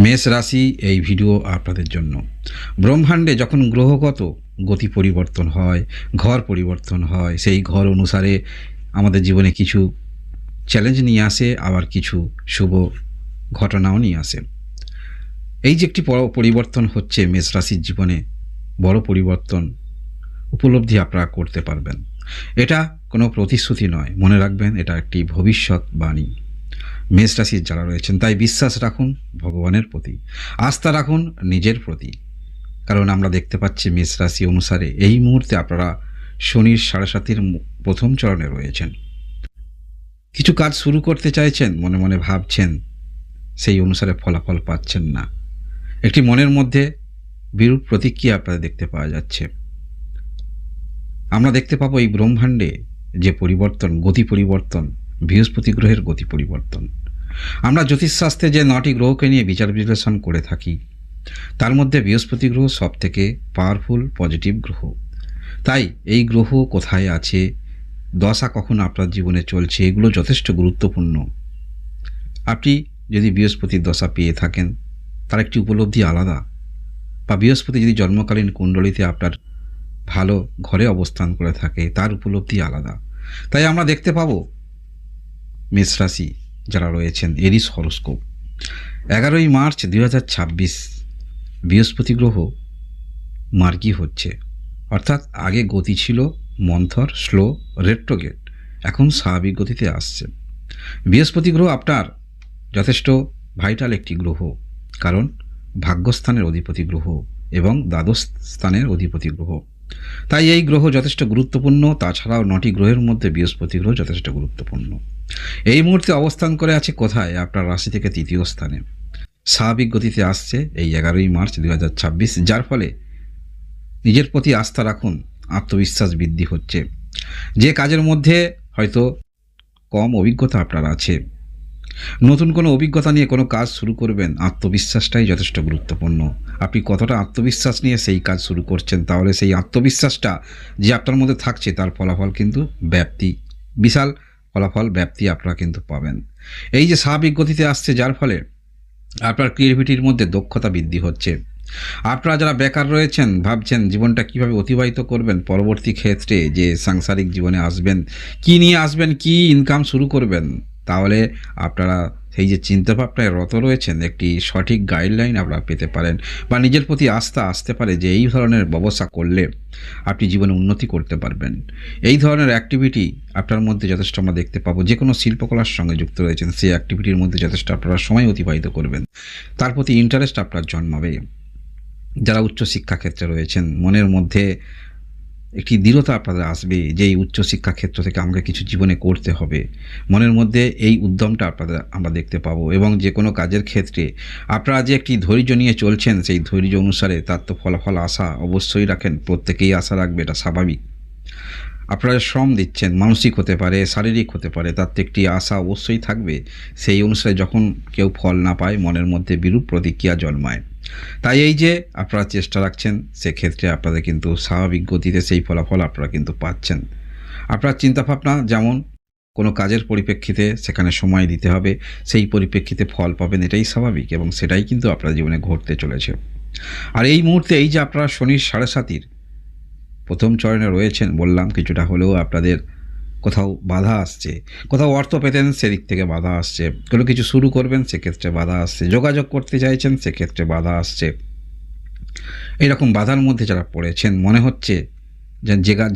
মেষ রাশি এই ভিডিও আপনাদের জন্য। ব্রহ্মাণ্ডে যখন গ্রহগত গতি পরিবর্তন হয়, ঘর পরিবর্তন হয়, সেই ঘর অনুসারে আমাদের জীবনে কিছু চ্যালেঞ্জ নিয়ে আসে, আবার কিছু শুভ ঘটনাও নিয়ে আসে। এই যে একটি বড় পরিবর্তন হচ্ছে মেষ রাশির জীবনে, বড় পরিবর্তন উপলব্ধি আপনারা করতে পারবেন। এটা কোনো প্রতিশ্রুতি নয়, মনে রাখবেন এটা একটি ভবিষ্যৎবাণী। মেষ রাশির যারা রয়েছেন তাই বিশ্বাস রাখুন ভগবানের প্রতি, আস্থা রাখুন নিজের প্রতি। কারণ আমরা দেখতে পাচ্ছি মেষ রাশি অনুসারে এই মুহূর্তে আপনারা শনির ৭.৫-এর প্রথম চরণে রয়েছেন। কিছু কাজ শুরু করতে চাইছেন, মনে মনে ভাবছেন, সেই অনুসারে ফলাফল পাচ্ছেন না। একটি মনের মধ্যে বিরূপ প্রতিক্রিয়া আপনাদের দেখতে পাওয়া যাচ্ছে। আমরা দেখতে পাবো এই ব্রহ্মাণ্ডে যে পরিবর্তন, গতি পরিবর্তন, বৃহস্পতি গ্রহের গতি পরিবর্তন। আমরা জ্যোতিষশাস্ত্রে যে ৯টি গ্রহকে নিয়ে বিচার বিশ্লেষণ করে থাকি, তার মধ্যে বৃহস্পতি গ্রহ সব থেকে পাওয়ারফুল পজিটিভ গ্রহ। তাই এই গ্রহ কোথায় আছে, দশা কখন আপনার জীবনে চলছে, এগুলো যথেষ্ট গুরুত্বপূর্ণ। আপনি যদি বৃহস্পতির দশা পেয়ে থাকেন, তার একটি উপলব্ধি আলাদা। বা বৃহস্পতি যদি জন্মকালীন কুণ্ডলিতে আপনার ভালো ঘরে অবস্থান করে থাকে, তার উপলব্ধি আলাদা। তাই আমরা দেখতে পাবো মেষ রাশি যারা রয়েছেন, এরিস হরোস্কোপ ১১ই মার্চ ২০২৬ বৃহস্পতি গ্রহ মার্গী হচ্ছে। অর্থাৎ আগে গতি ছিল মন্থর, স্লো, রেট্রোগেট, এখন স্বাভাবিক গতিতে আসছে। বৃহস্পতি গ্রহ আপনার যথেষ্ট ভাইটাল একটি গ্রহ, কারণ ভাগ্যস্থানের অধিপতি গ্রহ এবং দ্বাদশ স্থানের অধিপতি গ্রহ। তাই এই গ্রহ যথেষ্ট গুরুত্বপূর্ণ। তাছাড়াও ৯টি গ্রহের মধ্যে বৃহস্পতি গ্রহ যথেষ্ট গুরুত্বপূর্ণ। এই মুহূর্তে অবস্থান করে আছে কোথায়? আপনার রাশি থেকে ৩য় স্থানে স্বাভাবিক গতিতে আসছে এই ১১ই মার্চ ২০২৬, যার ফলে নিজের প্রতি আস্থা রাখুন, আত্মবিশ্বাস বৃদ্ধি হচ্ছে। যে কাজের মধ্যে হয়তো কম অভিজ্ঞতা আপনার আছে, নতুন কোনো অভিজ্ঞতা নিয়ে কোনো কাজ শুরু করবেন, আত্মবিশ্বাসটাই যথেষ্ট গুরুত্বপূর্ণ। আপনি কতটা আত্মবিশ্বাস নিয়ে সেই কাজ শুরু করছেন, তাহলে সেই আত্মবিশ্বাসটা যে আপনার মধ্যে থাকছে, তার ফলাফল কিন্তু ব্যাপ্তি, বিশাল ফলাফল ব্যাপ্তি আপনারা কিন্তু পাবেন। এই যে স্বাভাবিক গতিতে আসছে, যার ফলে আপনার ক্রিয়েটিভিটির মধ্যে দক্ষতা বৃদ্ধি হচ্ছে। আপনারা যারা বেকার রয়েছেন, ভাবছেন জীবনটা কিভাবে অতিবাহিত করবেন, পরবর্তী ক্ষেত্রে যে সাংসারিক জীবনে আসবেন, কি নিয়ে আসবেন, কি ইনকাম শুরু করবেন, তাহলে আপনারা সেই যে চিন্তাভাবনায় রত রয়েছেন, একটি সঠিক গাইডলাইন আপনারা পেতে পারেন, বা নিজের প্রতি আস্থা আসতে পারে যে এই ধরনের ব্যবসা করলে আপনি জীবনে উন্নতি করতে পারবেন। এই ধরনের অ্যাক্টিভিটি আপনার মধ্যে যথেষ্ট আমরা দেখতে পাবো। যে কোনো শিল্পকলার সঙ্গে যুক্ত রয়েছেন, সেই অ্যাক্টিভিটির মধ্যে যথেষ্ট আপনারা সময় অতিবাহিত করবেন, তার প্রতি ইন্টারেস্ট আপনার জন্মাবে। যারা উচ্চশিক্ষা ক্ষেত্রে রয়েছেন, মনের মধ্যে একটি দৃঢ়তা আপনাদের আসবে যে এই উচ্চশিক্ষা ক্ষেত্র থেকে আমাকে কিছু জীবনে করতে হবে। মনের মধ্যে এই উদ্যমটা আমরা দেখতে পাবো। এবং যে কোনো কাজের ক্ষেত্রে আপনারা যে একটি ধৈর্য নিয়ে চলছেন, সেই ধৈর্য অনুসারে তার তো ফলাফল আশা অবশ্যই রাখেন, প্রত্যেকেই আশা রাখবে, এটা স্বাভাবিক। আপনারা শ্রম দিচ্ছেন, মানসিক হতে পারে, শারীরিক হতে পারে, তার তো একটি আশা অবশ্যই থাকবে। সেই অনুসারে যখন কেউ ফল না পায়, মনের মধ্যে বিরূপ প্রতিক্রিয়া জন্মায়। তাই এই যে আপনারা চেষ্টা রাখছেন, সেক্ষেত্রে আপনাদের কিন্তু স্বাভাবিক গতিতে সেই ফলাফল আপনারা কিন্তু পাচ্ছেন। আপনার চিন্তাভাবনা যেমন, কোনো কাজের পরিপ্রেক্ষিতে সেখানে সময় দিতে হবে, সেই পরিপ্রেক্ষিতে ফল পাবেন, এটাই স্বাভাবিক, এবং সেটাই কিন্তু আপনার জীবনে ঘটতে চলেছে। আর এই মুহূর্তে এই যে আপনারা শনির ৭.৫-এর প্রথম চরণে রয়েছেন, বললাম কিছুটা হলেও আপনাদের কোথাও বাধা আসছে, কোথাও অর্থ পেতেন, সেদিক থেকে বাধা আসছে, কোনো কিছু শুরু করবেন, সেক্ষেত্রে বাধা আসছে, যোগাযোগ করতে চাইছেন, সেক্ষেত্রে বাধা আসছে। এইরকম বাধার মধ্যে যারা পড়েছেন, মনে হচ্ছে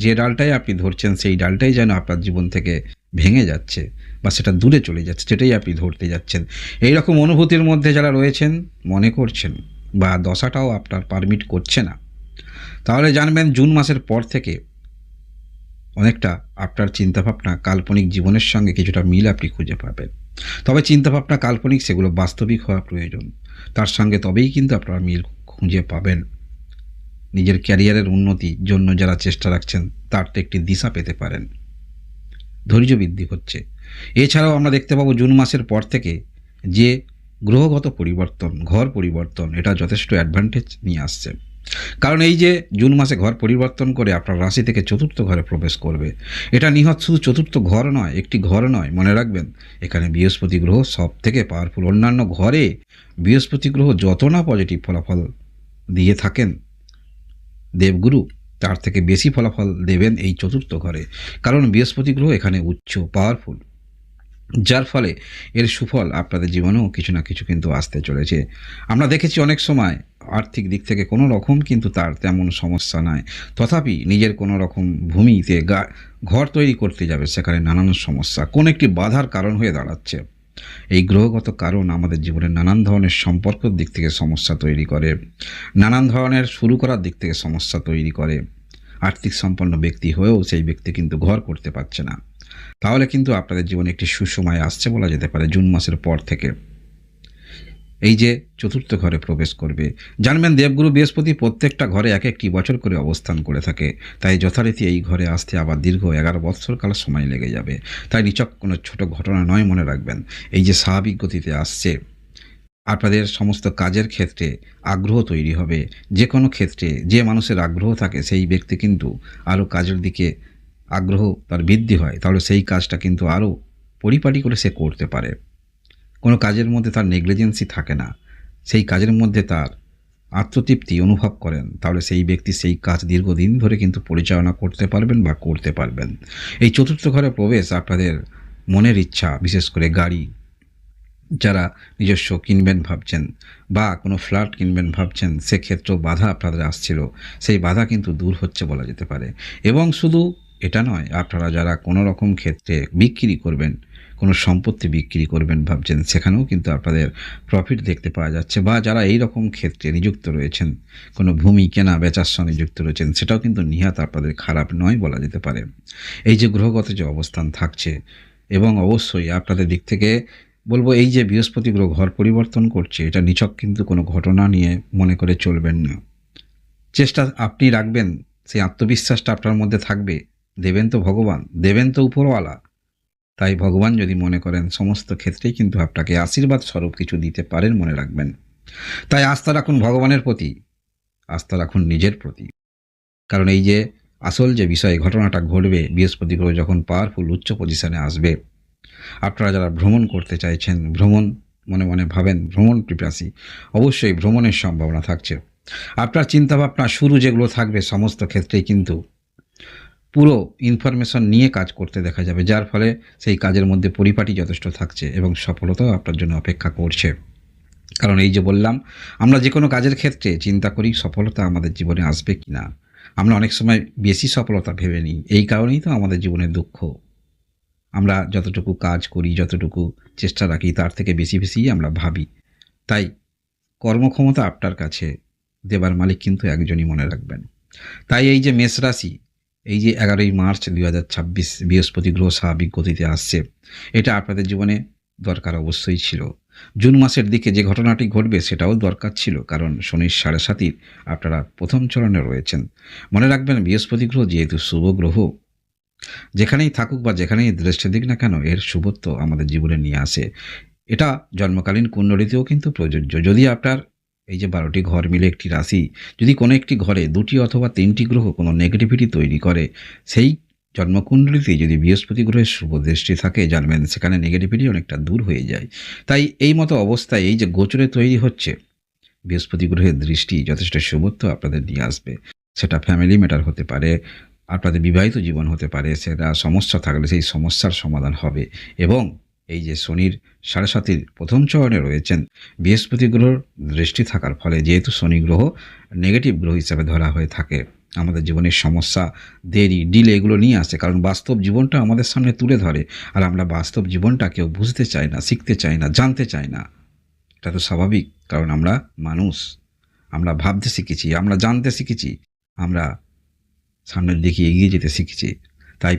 যে ডালটাই আপনি ধরছেন, সেই ডালটাই যেন আপনার জীবন থেকে ভেঙে যাচ্ছে, বা সেটা দূরে চলে যাচ্ছে, সেটাই আপনি ধরতে যাচ্ছেন। এই রকম অনুভূতির মধ্যে যারা রয়েছেন, মনে করছেন, বা দশাটাও আপনার পারমিট করছে না, তাহলে জানবেন জুন মাসের পর থেকে অনেকটা আপনার চিন্তাভাবনা কাল্পনিক জীবনের সঙ্গে কিছুটা মিল আপনি খুঁজে পাবেন। তবে চিন্তাভাবনা কাল্পনিক, সেগুলো বাস্তবিক হওয়া প্রয়োজন, তার সঙ্গে তবেই কিন্তু আপনারা মিল খুঁজে পাবেন। নিজের ক্যারিয়ারের উন্নতির জন্য যারা চেষ্টা রাখছেন, তার তো একটি দিশা পেতে পারেন, ধৈর্য বৃদ্ধি হচ্ছে। এছাড়াও আমরা দেখতে পাবো জুন মাসের পর থেকে যে গ্রহগত পরিবর্তন, ঘর পরিবর্তন, এটা যথেষ্ট অ্যাডভান্টেজ নিয়ে আসছে। কারণ এই যে জুন মাসে ঘর পরিবর্তন করে আপনার রাশি থেকে চতুর্থ ঘরে প্রবেশ করবে, এটা নিহত শুধু চতুর্থ ঘর নয়, একটি ঘর নয়, মনে রাখবেন এখানে বৃহস্পতি গ্রহ সব থেকে পাওয়ারফুল। অন্যান্য ঘরে বৃহস্পতি গ্রহ যত না পজিটিভ ফলাফল দিয়ে থাকেন দেবগুরু, তার থেকে বেশি ফলাফল দেবেন এই চতুর্থ ঘরে, কারণ বৃহস্পতি গ্রহ এখানে উচ্চ পাওয়ারফুল, যার ফলে এর সুফল আপনাদের জীবনেও কিছু না কিছু কিন্তু আসতে চলেছে। আমরা দেখেছি অনেক সময় আর্থিক দিক থেকে কোনো রকম কিন্তু তার তেমন সমস্যা নাই, তথাপি নিজের কোনো রকম ভূমিতে ঘর তৈরি করতে যাবে, সেখানে নানান সমস্যা কোন একটি বাধার কারণ হয়ে দাঁড়াচ্ছে। এই গ্রহগত কারণ আমাদের জীবনে নানান ধরনের সম্পর্কের দিক থেকে সমস্যা তৈরি করে, নানান ধরনের শুরু করার দিক থেকে সমস্যা তৈরি করে। আর্থিক সম্পন্ন ব্যক্তি হয়েও সেই ব্যক্তি কিন্তু ঘর করতে পারছে না। তাহলে কিন্তু আপনাদের জীবনে একটি সুসময় আসছে বলা যেতে পারে জুন মাসের পর থেকে। এই যে চতুর্থ ঘরে প্রবেশ করবে, জানবেন দেবগুরু বৃহস্পতি প্রত্যেকটা ঘরে এক একটি বছর করে অবস্থান করে থাকে, তাই যথারীতি এই ঘরে আসতে আবার দীর্ঘ 11 বৎসর কাল সময় লেগে যাবে। তাই নিছক কোনো ছোট ঘটনা নয়, মনে রাখবেন এই যে স্বাভাবিক গতিতে আসছে, আপনাদের সমস্ত কাজের ক্ষেত্রে আগ্রহ তৈরি হবে। যে কোনো ক্ষেত্রে যে মানুষের আগ্রহ থাকে সেই ব্যক্তি কিন্তু আরও কাজের দিকে আগ্রহ তার বৃদ্ধি হয়, তাহলে সেই কাজটা কিন্তু আরও পরিপাটি করে সে করতে পারে। কোনো কাজের মধ্যে তার নেগলিজেন্সি থাকে না, সেই কাজের মধ্যে তার আত্মতৃপ্তি অনুভব করেন, তাহলে সেই ব্যক্তি সেই কাজ দীর্ঘদিন ধরে কিন্তু পরিচালনা করতে পারবেন বা করতে পারবেন। এই চতুর্থ ঘরে প্রবেশ আপনাদের মনের ইচ্ছা, বিশেষ করে গাড়ি যারা নিজস্ব কিনবেন ভাবছেন বা কোনো ফ্ল্যাট কিনবেন ভাবছেন, সেক্ষেত্রেও বাধা আপনাদের আসছিল, সেই বাধা কিন্তু দূর হচ্ছে বলা যেতে পারে। এবং শুধু এটা নয়, আপনারা যারা কোনো রকম ক্ষেত্রে বিক্রি করবেন, কোনো সম্পত্তি বিক্রি করবেন ভাবছেন, সেখানেও কিন্তু আপনাদের প্রফিট দেখতে পাওয়া যাচ্ছে। বা যারা এই রকম ক্ষেত্রে নিযুক্ত রয়েছেন, কোনো ভূমি কেনা বেচার সঙ্গে নিযুক্ত রয়েছেন, সেটাও কিন্তু নিহাত আপনাদের খারাপ নয় বলা যেতে পারে। এই যে গ্রহগত যে অবস্থান থাকছে, এবং অবশ্যই আপনাদের দিক থেকে বলবো এই যে বৃহস্পতি গ্রহ ঘর পরিবর্তন করছে, এটা নিছক কিন্তু কোনো ঘটনা নিয়ে মনে করে চলবেন না। চেষ্টা আপনি রাখবেন, সেই আত্মবিশ্বাসটা আপনার মধ্যে থাকবে, দেবেন তো ভগবান, দেবেন তো উপরওয়ালা। তাই ভগবান যদি মনে করেন সমস্ত ক্ষেত্রেই কিন্তু আপনাকে আশীর্বাদ স্বরূপ কিছু দিতে পারেন, মনে রাখবেন। তাই আস্থা রাখুন ভগবানের প্রতি, আস্থা রাখুন নিজের প্রতি। কারণ এই যে আসল যে বিষয়ে ঘটনাটা ঘটবে, বৃহস্পতি গ্রহ যখন পাওয়ারফুল উচ্চ পজিশনে আসবে, আপনারা যারা ভ্রমণ করতে চাইছেন, ভ্রমণ মনে মনে ভাবেন, ভ্রমণ পিপাসী, অবশ্যই ভ্রমণের সম্ভাবনা থাকছে। আপনার চিন্তাভাবনা শুরু যেগুলো থাকবে, সমস্ত ক্ষেত্রেই কিন্তু পুরো ইনফরমেশন নিয়ে কাজ করতে দেখা যাবে, যার ফলে সেই কাজের মধ্যে পরিপাটি যথেষ্ট থাকছে এবং সফলতাও আপনার জন্য অপেক্ষা করছে। কারণ এই যে বললাম, আমরা যে কোনো কাজের ক্ষেত্রে চিন্তা করি সফলতা আমাদের জীবনে আসবে কি না, আমরা অনেক সময় বেশি সফলতা ভেবে নিই, এই কারণেই তো আমাদের জীবনে দুঃখ। আমরা যতটুকু কাজ করি, যতটুকু চেষ্টা রাখি, তার থেকে বেশি বেশিই আমরা ভাবি। তাই কর্মক্ষমতা আপনার কাছে, দেবার মালিক কিন্তু একজনই, মনে রাখবেন। তাই এই যে মেষ রাশি, এই যে 11ই মার্চ 2026 বৃহস্পতি গ্রহ স্বাভাবিক গতিতে আসছে, এটা আপনাদের জীবনে দরকার অবশ্যই ছিল। জুন মাসের দিকে যে ঘটনাটি ঘটবে সেটাও দরকার ছিল, কারণ শনির 7.5 আপনারা প্রথম চরণে রয়েছেন। মনে রাখবেন বৃহস্পতি গ্রহ যেহেতু শুভ গ্রহ, যেখানেই থাকুক বা যেখানেই দৃষ্টি দিক না কেন, এর শুভত্ব আমাদের জীবনে নিয়ে আসে। এটা জন্মকালীন কুণ্ডলিতেও কিন্তু প্রযোজ্য। যদি আপনার এই যে 12টি ঘর মিলে একটি রাশি, যদি কোনো একটি ঘরে 2টি অথবা 3টি গ্রহ কোনো নেগেটিভিটি তৈরি করে, সেই জন্মকুণ্ডলিতে যদি বৃহস্পতি গ্রহের শুভ দৃষ্টি থাকে, জানবেন সেখানে নেগেটিভিটি অনেকটা দূর হয়ে যায়। তাই এই মতো অবস্থায় এই যে গোচরে তৈরি হচ্ছে, বৃহস্পতি গ্রহের দৃষ্টি যথেষ্ট শুভত্ব আপনাদের নিয়ে আসবে। সেটা ফ্যামিলি ম্যাটার হতে পারে, আপনাদের বিবাহিত জীবন হতে পারে, সেটা সমস্যা থাকলে সেই সমস্যার সমাধান হবে। এবং এই যে শনির 7.5 প্রথম চরণে রয়েছেন, বৃহস্পতি গ্রহর দৃষ্টি থাকার ফলে, যেহেতু শনি গ্রহ নেগেটিভ গ্রহ হিসাবে ধরা হয়ে থাকে, আমাদের জীবনের সমস্যা, দেরি, ডিলে এগুলো নিয়ে আসে, কারণ বাস্তব জীবনটা আমাদের সামনে তুলে ধরে, আর আমরা বাস্তব জীবনটা কেউ বুঝতে চাই না, শিখতে চাই না, জানতে চাই না। এটা তো স্বাভাবিক, কারণ আমরা মানুষ, আমরা ভাবতে শিখেছি, আমরা জানতে শিখেছি, আমরা সামনের দিকে এগিয়ে যেতে শিখেছি। তাই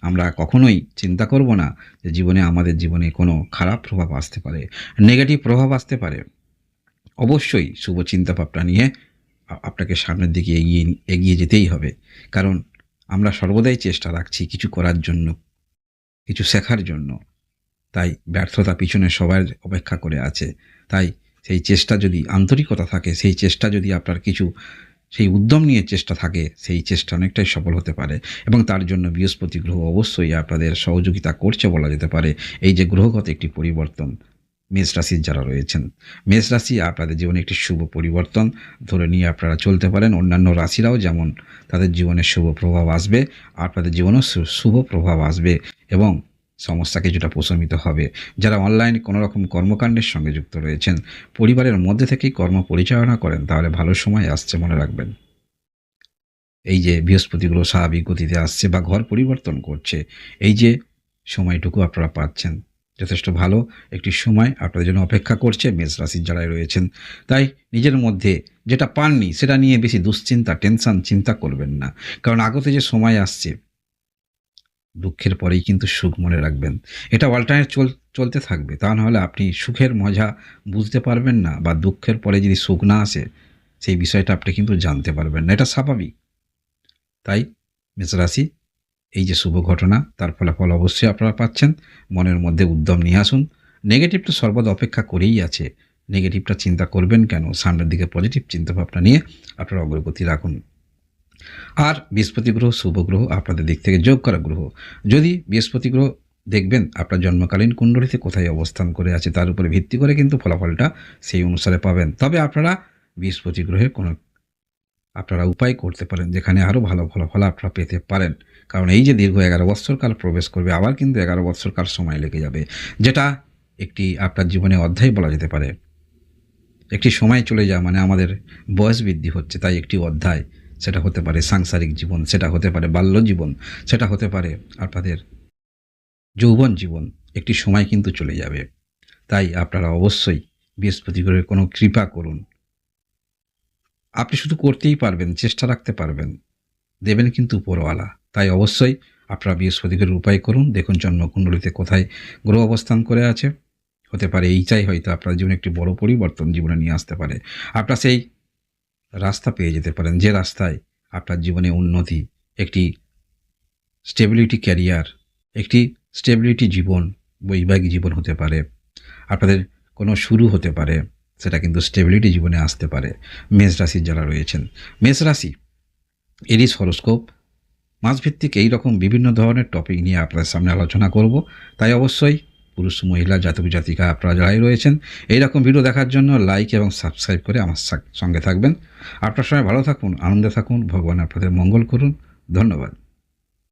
আমরা কখনোই চিন্তা করব না যে জীবনে, আমাদের জীবনে কোনো খারাপ প্রভাব আসতে পারে, নেগেটিভ প্রভাব আসতে পারে। অবশ্যই শুভ চিন্তাভাবনা নিয়ে আপনাকে সামনের দিকে এগিয়ে যেতেই হবে, কারণ আমরা সর্বদাই চেষ্টা রাখছি কিছু করার জন্য, কিছু শেখার জন্য। তাই ব্যর্থতা পিছনে সবার অপেক্ষা করে আছে। তাই সেই চেষ্টা যদি, আন্তরিকতা থাকে, সেই চেষ্টা যদি আপনার কিছু সেই উদ্যম নিয়ে চেষ্টা থাকে, সেই চেষ্টা অনেকটাই সফল হতে পারে এবং তার জন্য বৃহস্পতি গ্রহ অবশ্যই আপনাদের সহযোগিতা করছে বলা যেতে পারে। এই যে গ্রহগত একটি পরিবর্তন, মেষ রাশির যারা রয়েছেন, মেষ রাশি আপনাদের জীবনে একটি শুভ পরিবর্তন ধরে নিয়ে আপনারা চলতে পারেন। অন্যান্য রাশিরাও যেমন তাদের জীবনে শুভ প্রভাব আসবে, আপনাদের জীবনেও শুভ প্রভাব আসবে এবং সমস্যা কিছুটা প্রশমিত হবে। যারা অনলাইনে কোনো রকম কর্মকাণ্ডের সঙ্গে যুক্ত রয়েছেন, পরিবারের মধ্যে থেকেই কর্ম পরিচালনা করেন, তাহলে ভালো সময় আসছে মনে রাখবেন। এই যে বৃহস্পতি গ্রহ স্বাভাবিক গতিতে আসছে বা ঘর পরিবর্তন করছে, এই যে সময়টুকু আপনারা পাচ্ছেন, যথেষ্ট ভালো একটি সময় আপনাদের জন্য অপেক্ষা করছে মেষ রাশির যারাই রয়েছেন। তাই নিজের মধ্যে যেটা পাননি সেটা নিয়ে বেশি দুশ্চিন্তা, টেনশন, চিন্তা করবেন না। কারণ আগতে যে সময় আসছে, দুঃখের পরেই কিন্তু সুখ মনে রাখবেন। এটা অল্টারনেট চলতে থাকবে। তা নাহলে আপনি সুখের মজা বুঝতে পারবেন না, বা দুঃখের পরে যদি সুখ না আসে, সেই বিষয়টা আপনি কিন্তু জানতে পারবেন না। এটা স্বাভাবিক। তাই মেষরাশি, এই যে শুভ ঘটনা, তার ফলাফল অবশ্যই আপনারা পাচ্ছেন। মনের মধ্যে উদ্যম নিয়ে আসুন। নেগেটিভটা সর্বদা অপেক্ষা করেই আছে। নেগেটিভটা চিন্তা করবেন কেন? সামনের দিকে পজিটিভ চিন্তাভাবনা নিয়ে আপনারা অগ্রগতি রাখুন। আর বৃহস্পতি গ্রহ শুভ গ্রহ, আপনাদের দিক থেকে যোগ করা গ্রহ। যদি বৃহস্পতি গ্রহ দেখবেন আপনার জন্মকালীন কুণ্ডলিতে কোথায় অবস্থান করে আছে, তার উপরে ভিত্তি করে কিন্তু ফলাফলটা সেই অনুসারে পাবেন। তবে আপনারা বৃহস্পতি গ্রহের কোনো উপায় করতে পারেন যেখানে আরও ভালো ফলাফল আপনারা পেতে পারেন। কারণ এই যে দীর্ঘ 11 বৎসরকাল প্রবেশ করবে, আবার কিন্তু 11 বৎসরকাল সময় লেগে যাবে, যেটা একটি আপনার জীবনে অধ্যায় বলা যেতে পারে। একটি সময় চলে যাওয়া মানে আমাদের বয়স বৃদ্ধি হচ্ছে, তাই একটি অধ্যায়। সেটা হতে পারে সাংসারিক জীবন, সেটা হতে পারে বাল্য জীবন, সেটা হতে পারে আপনাদের যৌবন জীবন। একটি সময় কিন্তু চলে যাবে। তাই আপনারা অবশ্যই বৃহস্পতি গ্রহের কোনো কৃপা করুন। আপনি শুধু করতেই পারবেন, চেষ্টা রাখতে পারবেন, দেবেন কিন্তু উপরওয়ালা। তাই অবশ্যই আপনারা বৃহস্পতি গ্রহের উপায় করুন। দেখুন জন্মকুণ্ডলিতে কোথায় গ্রহ অবস্থান করে আছে। হতে পারে এইটাই হয়তো আপনার জীবনে একটি বড় পরিবর্তন জীবনে নিয়ে আসতে পারে। আপনারা সেই রাস্তা পেয়ে যেতে পারেন, যে রাস্তায় আপনার জীবনে উন্নতি, একটি স্টেবিলিটি ক্যারিয়ার, একটি স্টেবিলিটি জীবন, বৈবাহিক জীবন হতে পারে, আপনাদের কোনো শুরু হতে পারে, সেটা কিন্তু স্টেবিলিটি জীবনে আসতে পারে। মেষ রাশির যারা রয়েছেন, মেষ রাশি এরিস হরোস্কোপ মাসভিত্তিক এই রকম বিভিন্ন ধরনের টপিক নিয়ে আপনাদের সামনে আলোচনা করব। তাই অবশ্যই পুরুষ মহিলা জাতক জাতিকা আপনারা যারাই রয়েছেন, এই রকম ভিডিও দেখার জন্য লাইক এবং সাবস্ক্রাইব করে আমার সঙ্গে থাকবেন। আপনার সঙ্গে ভালো থাকুন, আনন্দে থাকুন, ভগবান আপনাদের মঙ্গল করুন। ধন্যবাদ।